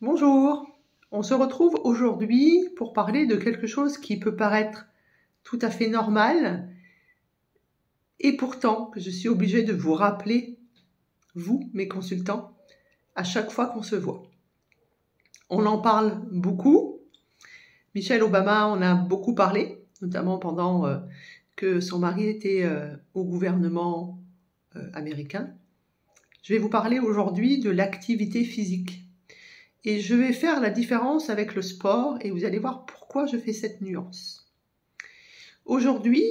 Bonjour, on se retrouve aujourd'hui pour parler de quelque chose qui peut paraître tout à fait normal et pourtant que je suis obligée de vous rappeler, vous, mes consultants, à chaque fois qu'on se voit. On en parle beaucoup. Michelle Obama en a beaucoup parlé, notamment pendant que son mari était au gouvernement américain. Je vais vous parler aujourd'hui de l'activité physique. Et je vais faire la différence avec le sport et vous allez voir pourquoi je fais cette nuance. Aujourd'hui,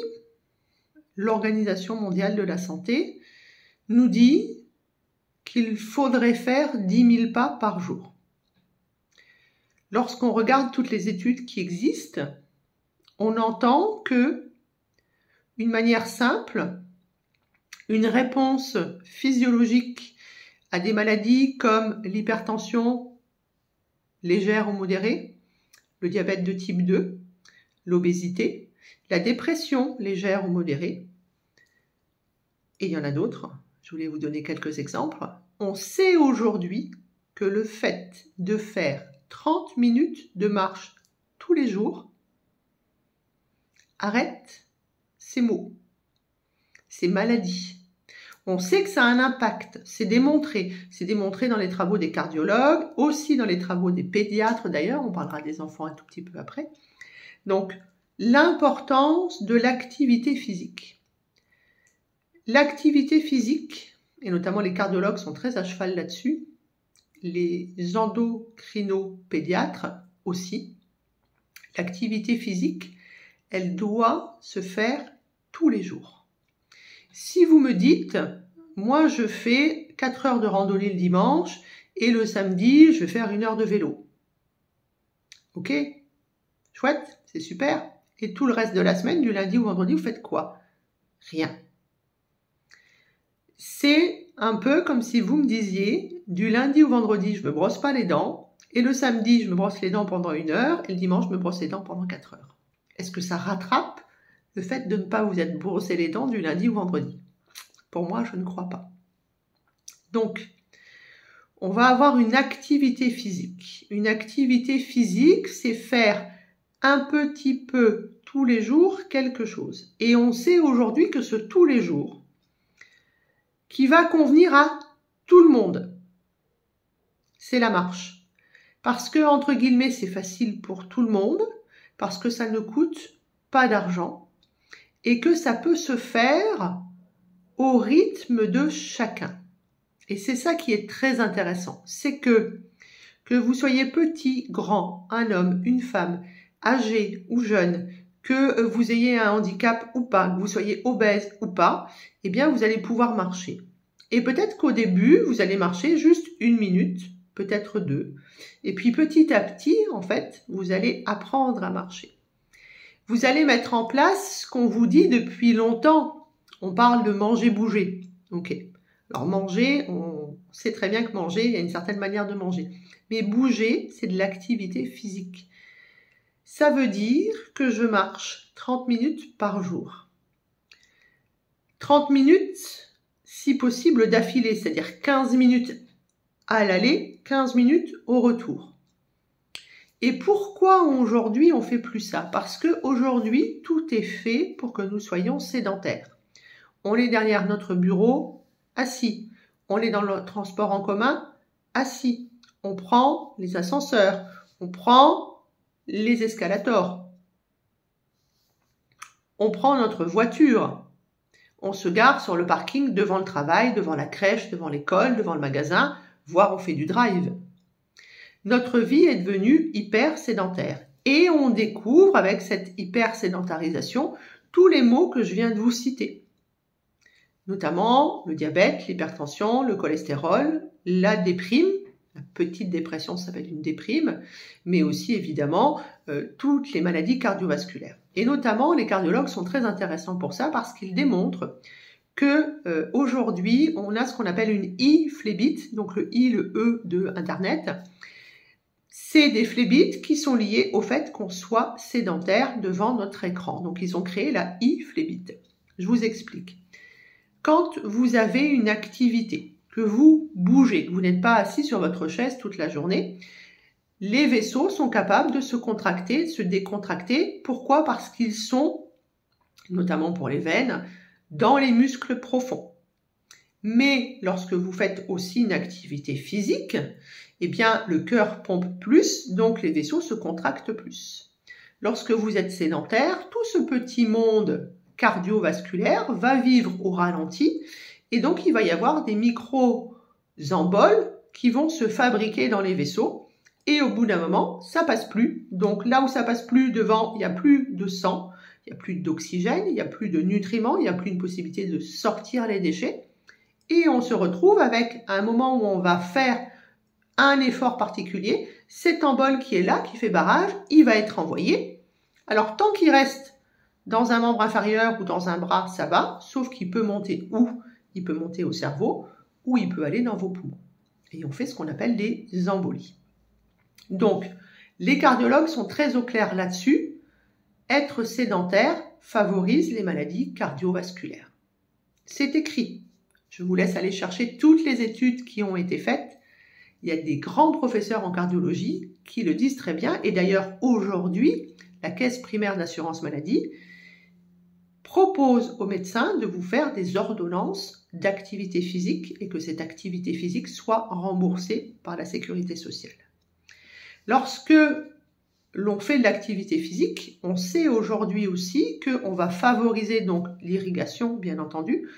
l'Organisation mondiale de la santé nous dit qu'il faudrait faire 10 000 pas par jour. Lorsqu'on regarde toutes les études qui existent, on entend que, d'une manière simple, une réponse physiologique à des maladies comme l'hypertension légère ou modérée, le diabète de type 2, l'obésité, la dépression légère ou modérée, et il y en a d'autres, je voulais vous donner quelques exemples. On sait aujourd'hui que le fait de faire 30 minutes de marche tous les jours arrête ces maux, ces maladies. On sait que ça a un impact, c'est démontré dans les travaux des cardiologues, aussi dans les travaux des pédiatres d'ailleurs, on parlera des enfants un tout petit peu après. Donc, l'importance de l'activité physique. L'activité physique, et notamment les cardiologues sont très à cheval là-dessus, les endocrinopédiatres aussi, l'activité physique, elle doit se faire tous les jours. Si vous me dites, moi je fais 4 heures de randonnée le dimanche et le samedi je vais faire 1 heure de vélo. Ok, chouette, c'est super. Et tout le reste de la semaine, du lundi au vendredi, vous faites quoi? Rien. C'est un peu comme si vous me disiez, du lundi au vendredi, je me brosse pas les dents, et le samedi, je me brosse les dents pendant 1 heure, et le dimanche, je me brosse les dents pendant 4 heures. Est-ce que ça rattrape le fait de ne pas vous être brossé les dents du lundi au vendredi? Pour moi, je ne crois pas. Donc, on va avoir une activité physique. Une activité physique, c'est faire un petit peu tous les jours quelque chose. Et on sait aujourd'hui que ce tous les jours, qui va convenir à tout le monde, c'est la marche. Parce que, entre guillemets, c'est facile pour tout le monde, parce que ça ne coûte pas d'argent, et que ça peut se faire au rythme de chacun. Et c'est ça qui est très intéressant, c'est que vous soyez petit, grand, un homme, une femme, âgé ou jeune, que vous ayez un handicap ou pas, que vous soyez obèse ou pas, eh bien vous allez pouvoir marcher. Et peut-être qu'au début, vous allez marcher juste 1 minute, peut-être 2. Et puis petit à petit, en fait, vous allez apprendre à marcher. Vous allez mettre en place ce qu'on vous dit depuis longtemps. On parle de manger, bouger. Ok. Alors manger, on sait très bien que manger, il y a une certaine manière de manger. Mais bouger, c'est de l'activité physique. Ça veut dire que je marche 30 minutes par jour. 30 minutes, si possible, d'affilée, c'est-à-dire 15 minutes à l'aller, 15 minutes au retour. Et pourquoi aujourd'hui on fait plus ça? Parce qu'aujourd'hui, tout est fait pour que nous soyons sédentaires. On est derrière notre bureau, assis. On est dans le transport en commun, assis. On prend les ascenseurs, on prend les escalators. On prend notre voiture. On se gare sur le parking devant le travail, devant la crèche, devant l'école, devant le magasin, voire on fait du drive. Notre vie est devenue hyper sédentaire. Et on découvre avec cette hyper sédentarisation tous les maux que je viens de vous citer. Notamment le diabète, l'hypertension, le cholestérol, la déprime, la petite dépression ça s'appelle une déprime, mais aussi évidemment toutes les maladies cardiovasculaires. Et notamment les cardiologues sont très intéressants pour ça parce qu'ils démontrent que aujourd'hui on a ce qu'on appelle une I-phlébite, donc le I, le E de Internet. C'est des phlébites qui sont liées au fait qu'on soit sédentaire devant notre écran. Donc ils ont créé la I-phlébite. Je vous explique. Quand vous avez une activité, que vous bougez, que vous n'êtes pas assis sur votre chaise toute la journée, les vaisseaux sont capables de se contracter, de se décontracter. Pourquoi? Parce qu'ils sont, notamment pour les veines, dans les muscles profonds. Mais lorsque vous faites aussi une activité physique, eh bien, le cœur pompe plus, donc les vaisseaux se contractent plus. Lorsque vous êtes sédentaire, tout ce petit monde cardiovasculaire va vivre au ralenti et donc il va y avoir des micro-emboles qui vont se fabriquer dans les vaisseaux et au bout d'un moment, ça passe plus. Donc là où ça passe plus, devant, il n'y a plus de sang, il n'y a plus d'oxygène, il n'y a plus de nutriments, il n'y a plus une possibilité de sortir les déchets. Et on se retrouve avec un moment où on va faire un effort particulier, cet embole qui est là, qui fait barrage, il va être envoyé. Alors tant qu'il reste dans un membre inférieur ou dans un bras, ça va, sauf qu'il peut monter où? Il peut monter au cerveau ou il peut aller dans vos poumons. Et on fait ce qu'on appelle des embolies. Donc, les cardiologues sont très au clair là-dessus. Être sédentaire favorise les maladies cardiovasculaires. C'est écrit. Je vous laisse aller chercher toutes les études qui ont été faites. Il y a des grands professeurs en cardiologie qui le disent très bien. Et d'ailleurs, aujourd'hui, la Caisse primaire d'assurance maladie propose aux médecins de vous faire des ordonnances d'activité physique et que cette activité physique soit remboursée par la sécurité sociale. Lorsque l'on fait de l'activité physique, on sait aujourd'hui aussi qu'on va favoriser donc l'irrigation, bien entendu.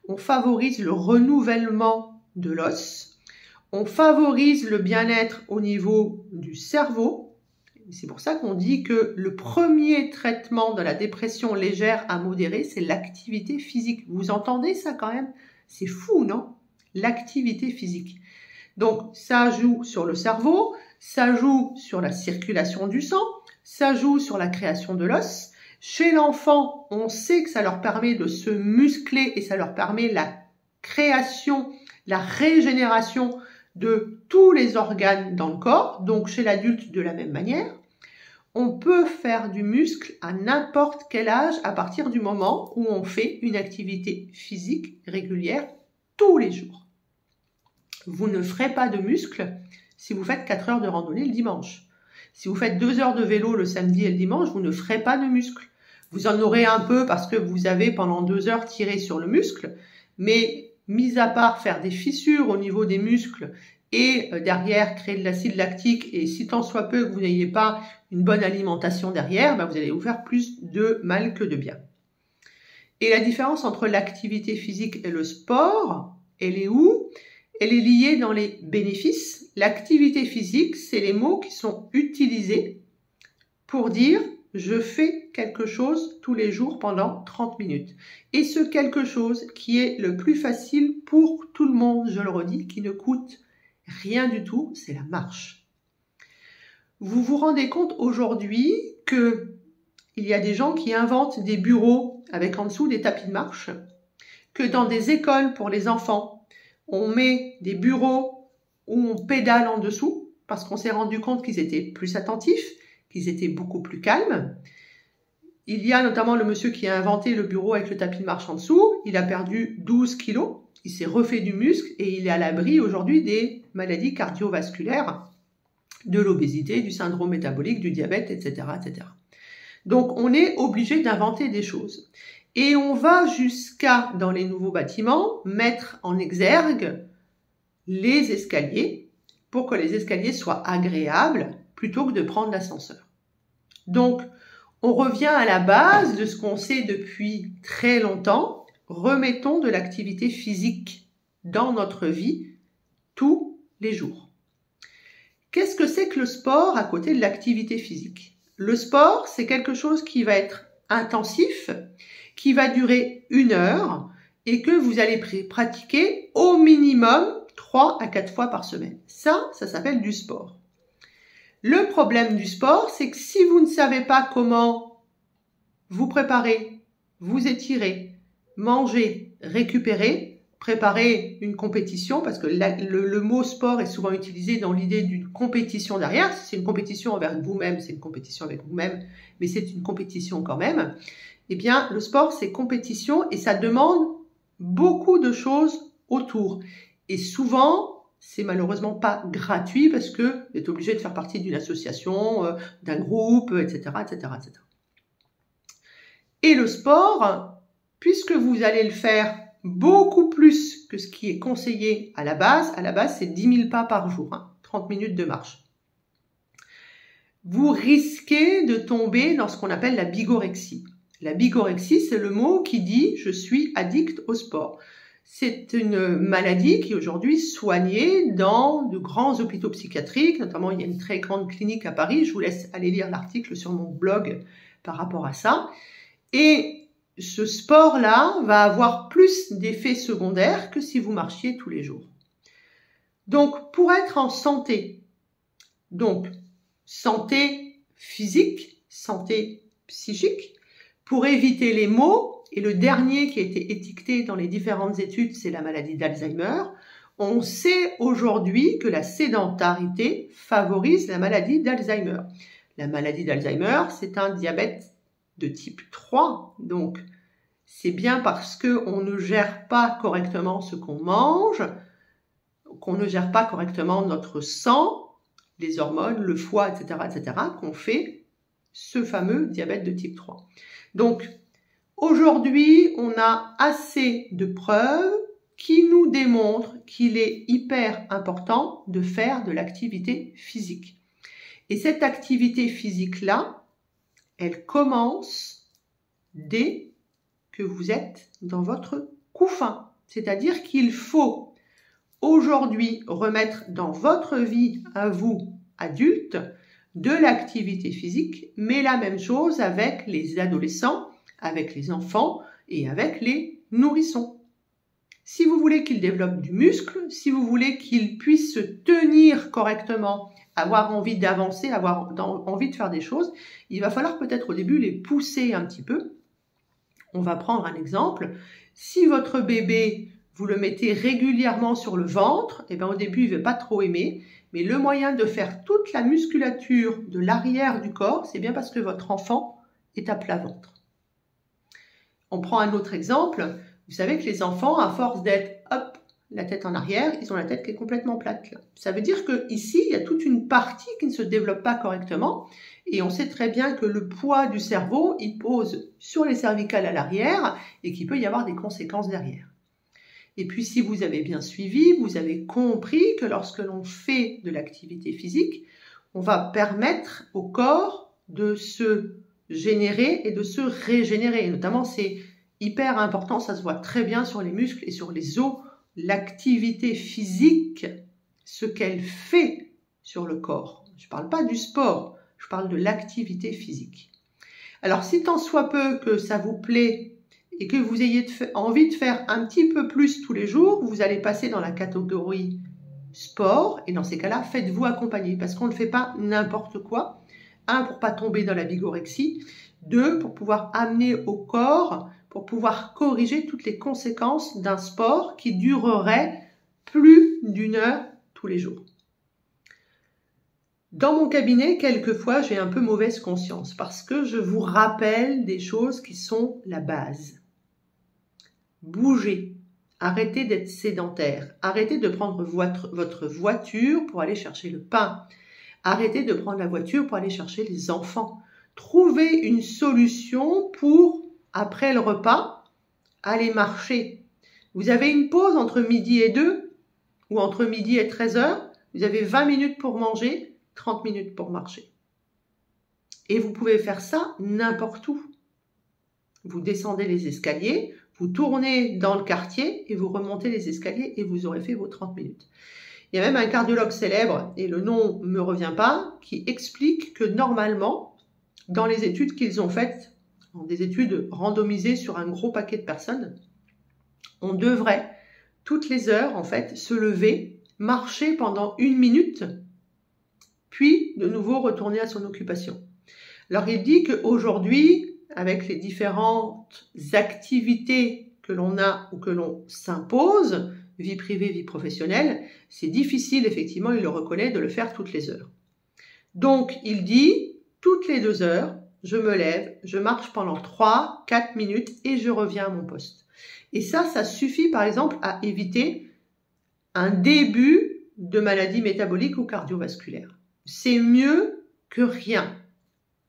On favorise le renouvellement de l'os, on favorise le bien-être au niveau du cerveau. C'est pour ça qu'on dit que le premier traitement de la dépression légère à modérée, c'est l'activité physique. Vous entendez ça quand même? C'est fou, non? L'activité physique. Donc, ça joue sur le cerveau, ça joue sur la circulation du sang, ça joue sur la création de l'os. Chez l'enfant, on sait que ça leur permet de se muscler et ça leur permet la création, la régénération de tous les organes dans le corps. Donc chez l'adulte, de la même manière. On peut faire du muscle à n'importe quel âge à partir du moment où on fait une activité physique régulière tous les jours. Vous ne ferez pas de muscle si vous faites 4 heures de randonnée le dimanche. Si vous faites 2 heures de vélo le samedi et le dimanche, vous ne ferez pas de muscle. Vous en aurez un peu parce que vous avez pendant 2 heures tiré sur le muscle, mais mis à part faire des fissures au niveau des muscles et derrière créer de l'acide lactique et si tant soit peu que vous n'ayez pas une bonne alimentation derrière, vous allez vous faire plus de mal que de bien. Et la différence entre l'activité physique et le sport, elle est où? Elle est liée dans les bénéfices. L'activité physique, c'est les mots qui sont utilisés pour dire « je fais quelque chose tous les jours pendant 30 minutes ». Et ce quelque chose qui est le plus facile pour tout le monde, je le redis, qui ne coûte rien du tout, c'est la marche. Vous vous rendez compte aujourd'hui qu'il y a des gens qui inventent des bureaux avec en dessous des tapis de marche, que dans des écoles pour les enfants, on met des bureaux où on pédale en dessous parce qu'on s'est rendu compte qu'ils étaient plus attentifs, qu'ils étaient beaucoup plus calmes. Il y a notamment le monsieur qui a inventé le bureau avec le tapis de marche en dessous. Il a perdu 12 kilos, il s'est refait du muscle et il est à l'abri aujourd'hui des maladies cardiovasculaires, de l'obésité, du syndrome métabolique, du diabète, etc., etc. Donc on est obligé d'inventer des choses. Et on va jusqu'à, dans les nouveaux bâtiments, mettre en exergue les escaliers pour que les escaliers soient agréables plutôt que de prendre l'ascenseur. Donc, on revient à la base de ce qu'on sait depuis très longtemps. Remettons de l'activité physique dans notre vie tous les jours. Qu'est-ce que c'est que le sport à côté de l'activité physique? Le sport, c'est quelque chose qui va être intensif, qui va durer 1 heure et que vous allez pratiquer au minimum 3 à 4 fois par semaine. Ça s'appelle du sport. Le problème du sport, c'est que si vous ne savez pas comment vous préparer, vous étirer, manger, récupérer, préparer une compétition, parce que le mot sport est souvent utilisé dans l'idée d'une compétition derrière. Si c'est une compétition envers vous-même, c'est une compétition avec vous-même, mais c'est une compétition quand même. Eh bien, le sport, c'est compétition et ça demande beaucoup de choses autour. Et souvent, c'est malheureusement pas gratuit parce que vous êtes obligé de faire partie d'une association, d'un groupe, etc., etc., etc. Et le sport, puisque vous allez le faire beaucoup plus que ce qui est conseillé à la base c'est 10 000 pas par jour, 30 minutes de marche. Vous risquez de tomber dans ce qu'on appelle la bigorexie. La bigorexie, c'est le mot qui dit « je suis addict au sport ». C'est une maladie qui est aujourd'hui soignée dans de grands hôpitaux psychiatriques, notamment il y a une très grande clinique à Paris, je vous laisse aller lire l'article sur mon blog par rapport à ça. Et ce sport-là va avoir plus d'effets secondaires que si vous marchiez tous les jours. Donc, pour être en santé, donc santé physique, santé psychique, pour éviter les maux, et le dernier qui a été étiqueté dans les différentes études, c'est la maladie d'Alzheimer, on sait aujourd'hui que la sédentarité favorise la maladie d'Alzheimer. La maladie d'Alzheimer, c'est un diabète de type 3, donc c'est bien parce qu'on ne gère pas correctement ce qu'on mange, qu'on ne gère pas correctement notre sang, les hormones, le foie, etc., qu'on fait ce fameux diabète de type 3. Donc, aujourd'hui, on a assez de preuves qui nous démontrent qu'il est hyper important de faire de l'activité physique. Et cette activité physique-là, elle commence dès que vous êtes dans votre couffin. C'est-à-dire qu'il faut aujourd'hui remettre dans votre vie à vous, adulte, de l'activité physique, mais la même chose avec les adolescents, avec les enfants et avec les nourrissons. Si vous voulez qu'ils développent du muscle, si vous voulez qu'ils puissent se tenir correctement, avoir envie d'avancer, avoir envie de faire des choses, il va falloir peut-être au début les pousser un petit peu. On va prendre un exemple. Si votre bébé, vous le mettez régulièrement sur le ventre, eh bien au début il ne va pas trop aimer, mais le moyen de faire toute la musculature de l'arrière du corps, c'est bien parce que votre enfant est à plat ventre. On prend un autre exemple. Vous savez que les enfants, à force d'être hop, la tête en arrière, ils ont la tête qui est complètement plate. Là. Ça veut dire qu'ici, il y a toute une partie qui ne se développe pas correctement. Et on sait très bien que le poids du cerveau, il pose sur les cervicales à l'arrière et qu'il peut y avoir des conséquences derrière. Et puis, si vous avez bien suivi, vous avez compris que lorsque l'on fait de l'activité physique, on va permettre au corps de se générer et de se régénérer. Et notamment, c'est hyper important, ça se voit très bien sur les muscles et sur les os, l'activité physique, ce qu'elle fait sur le corps. Je ne parle pas du sport, je parle de l'activité physique. Alors, si tant soit peu que ça vous plaît et que vous ayez envie de faire un petit peu plus tous les jours, vous allez passer dans la catégorie sport, et dans ces cas-là, faites-vous accompagner, parce qu'on ne fait pas n'importe quoi. 1, pour pas tomber dans la bigorexie. 2, pour pouvoir amener au corps, pour pouvoir corriger toutes les conséquences d'un sport qui durerait plus d'1 heure tous les jours. Dans mon cabinet, quelquefois, j'ai un peu mauvaise conscience parce que je vous rappelle des choses qui sont la base. Bougez, arrêtez d'être sédentaire, arrêtez de prendre votre voiture pour aller chercher le pain, arrêtez de prendre la voiture pour aller chercher les enfants. Trouvez une solution pour, après le repas, aller marcher. Vous avez une pause entre midi et 2 ou entre midi et 13h, vous avez 20 minutes pour manger, 30 minutes pour marcher. Et vous pouvez faire ça n'importe où. Vous descendez les escaliers, vous tournez dans le quartier et vous remontez les escaliers et vous aurez fait vos 30 minutes. Il y a même un cardiologue célèbre, et le nom ne me revient pas, qui explique que normalement, dans les études qu'ils ont faites, des études randomisées sur un gros paquet de personnes, on devrait, toutes les heures, en fait, se lever, marcher pendant 1 minute, puis de nouveau retourner à son occupation. Alors, il dit qu'aujourd'hui, avec les différentes activités que l'on a ou que l'on s'impose, vie privée, vie professionnelle, c'est difficile, effectivement, il le reconnaît, de le faire toutes les heures. Donc, il dit, toutes les 2 heures, je me lève, je marche pendant 3-4 minutes et je reviens à mon poste. Et ça suffit, par exemple, à éviter un début de maladies métaboliques ou cardiovasculaires. C'est mieux que rien.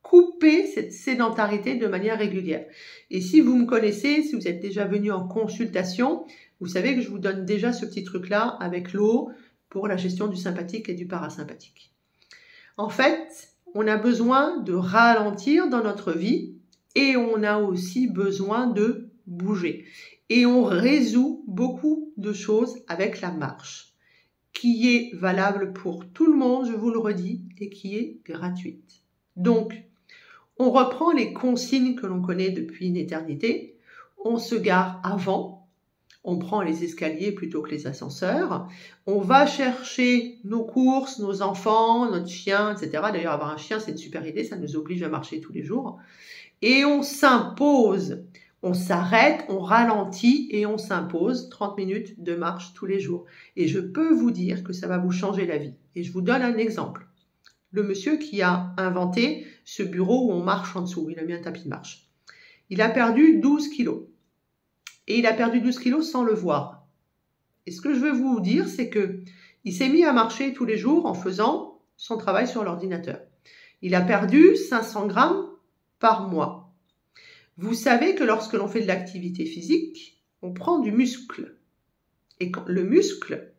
Coupez cette sédentarité de manière régulière. Et si vous me connaissez, si vous êtes déjà venu en consultation, vous savez que je vous donne déjà ce petit truc-là avec l'eau pour la gestion du sympathique et du parasympathique. En fait, on a besoin de ralentir dans notre vie et on a aussi besoin de bouger. Et on résout beaucoup de choses avec la marche, qui est valable pour tout le monde, je vous le redis, et qui est gratuite. Donc, on reprend les consignes que l'on connaît depuis une éternité. On se gare avant. On prend les escaliers plutôt que les ascenseurs. On va chercher nos courses, nos enfants, notre chien, etc. D'ailleurs, avoir un chien, c'est une super idée. Ça nous oblige à marcher tous les jours. Et on s'impose. On s'arrête, on ralentit et on s'impose 30 minutes de marche tous les jours. Et je peux vous dire que ça va vous changer la vie. Et je vous donne un exemple. Le monsieur qui a inventé ce bureau où on marche en dessous, il a mis un tapis de marche. Il a perdu 12 kilos. Et il a perdu 12 kilos sans le voir. Et ce que je veux vous dire, c'est que il s'est mis à marcher tous les jours en faisant son travail sur l'ordinateur. Il a perdu 500 grammes par mois. Vous savez que lorsque l'on fait de l'activité physique, on prend du muscle. Et le muscle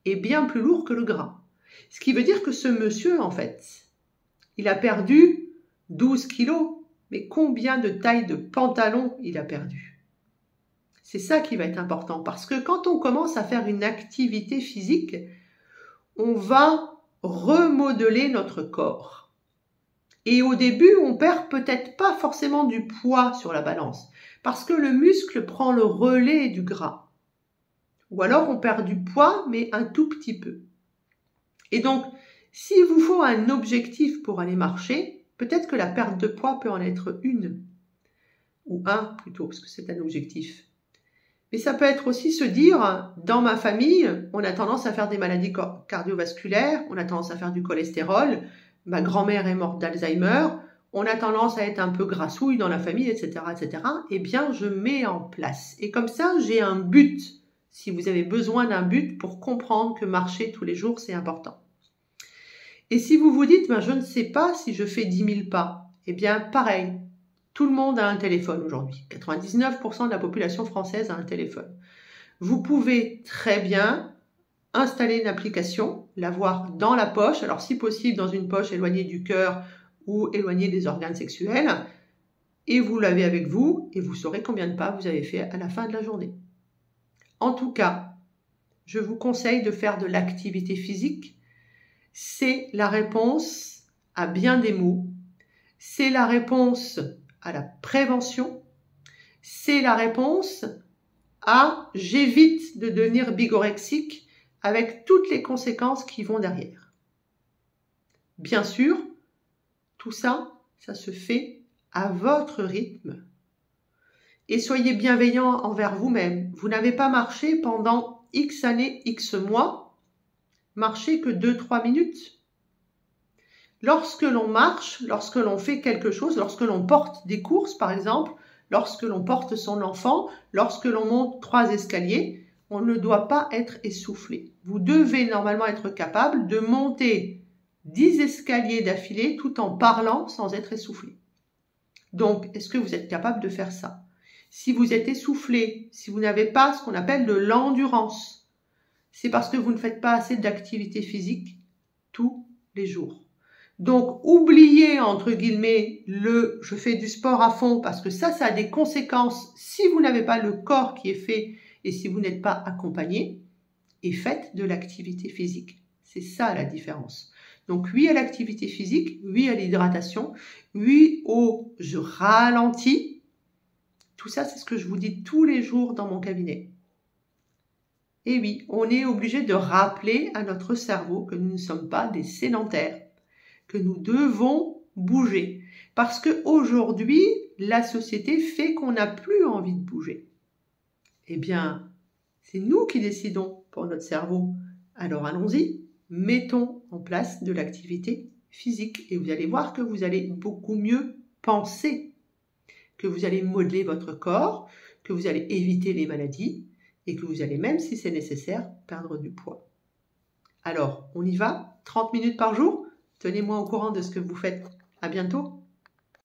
est bien plus lourd que le gras. Ce qui veut dire que ce monsieur, en fait, il a perdu 12 kilos. Mais combien de tailles de pantalon il a perdu? C'est ça qui va être important. Parce que quand on commence à faire une activité physique, on va remodeler notre corps. Et au début, on perd peut-être pas forcément du poids sur la balance. Parce que le muscle prend le relais du gras. Ou alors on perd du poids, mais un tout petit peu. Et donc, s'il vous faut un objectif pour aller marcher, peut-être que la perte de poids peut en être une. Ou un plutôt, parce que c'est un objectif. Mais ça peut être aussi se dire, dans ma famille, on a tendance à faire des maladies cardiovasculaires, on a tendance à faire du cholestérol, ma grand-mère est morte d'Alzheimer, on a tendance à être un peu grassouille dans la famille, etc., etc. Eh bien, je mets en place. Et comme ça, j'ai un but. Si vous avez besoin d'un but pour comprendre que marcher tous les jours, c'est important. Et si vous vous dites, je ne sais pas si je fais 10 000 pas, eh bien, pareil, tout le monde a un téléphone aujourd'hui. 99% de la population française a un téléphone. Vous pouvez très bien installer une application, l'avoir dans la poche, alors si possible dans une poche éloignée du cœur ou éloignée des organes sexuels, et vous l'avez avec vous, et vous saurez combien de pas vous avez fait à la fin de la journée. En tout cas, je vous conseille de faire de l'activité physique. C'est la réponse à bien des maux. C'est la réponse à la prévention. C'est la réponse à j'évite de devenir bigorexique avec toutes les conséquences qui vont derrière. Bien sûr, tout ça, ça se fait à votre rythme. Et soyez bienveillant envers vous-même. Vous n'avez pas marché pendant X années, X mois. Marchez que 2-3 minutes. Lorsque l'on marche, lorsque l'on fait quelque chose, lorsque l'on porte des courses par exemple, lorsque l'on porte son enfant, lorsque l'on monte 3 escaliers, on ne doit pas être essoufflé. Vous devez normalement être capable de monter 10 escaliers d'affilée tout en parlant sans être essoufflé. Donc, est-ce que vous êtes capable de faire ça? Si vous êtes essoufflé, si vous n'avez pas ce qu'on appelle de l'endurance, c'est parce que vous ne faites pas assez d'activité physique tous les jours. Donc, oubliez, entre guillemets, je fais du sport à fond, parce que ça a des conséquences si vous n'avez pas le corps qui est fait et si vous n'êtes pas accompagné, et faites de l'activité physique. C'est ça la différence. Donc, oui à l'activité physique, oui à l'hydratation, oui au je ralentis. Tout ça, c'est ce que je vous dis tous les jours dans mon cabinet. Et oui, on est obligé de rappeler à notre cerveau que nous ne sommes pas des sédentaires, que nous devons bouger. Parce qu'aujourd'hui, la société fait qu'on n'a plus envie de bouger. Eh bien, c'est nous qui décidons pour notre cerveau. Alors allons-y, mettons en place de l'activité physique. Et vous allez voir que vous allez beaucoup mieux penser, que vous allez modeler votre corps, que vous allez éviter les maladies et que vous allez même, si c'est nécessaire, perdre du poids. Alors, on y va? 30 minutes par jour? Tenez-moi au courant de ce que vous faites. À bientôt!